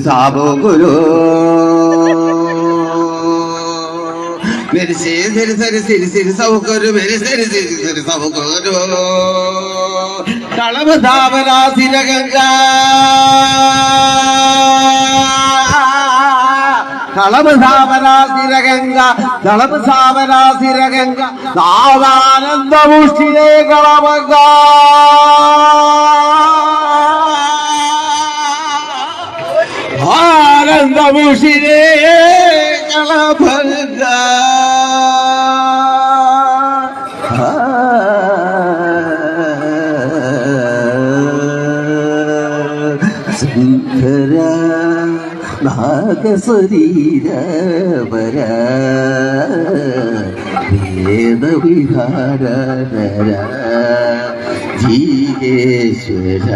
സാബോ ഗുരു मेरे से सरी सरी सिरी सिरी सब करो मेरे सरी सिरी सिरी सब करो कलम धावना सिर गंगा कलम धावना सिर गंगा कलम धावना सिर गंगा सावानंद मुष्टिले कलमंगा आनंद मुष्टिले कलमंगा ശങ്കര നാഗശരീരവര വേദവിഹാര ജീവേശ്വര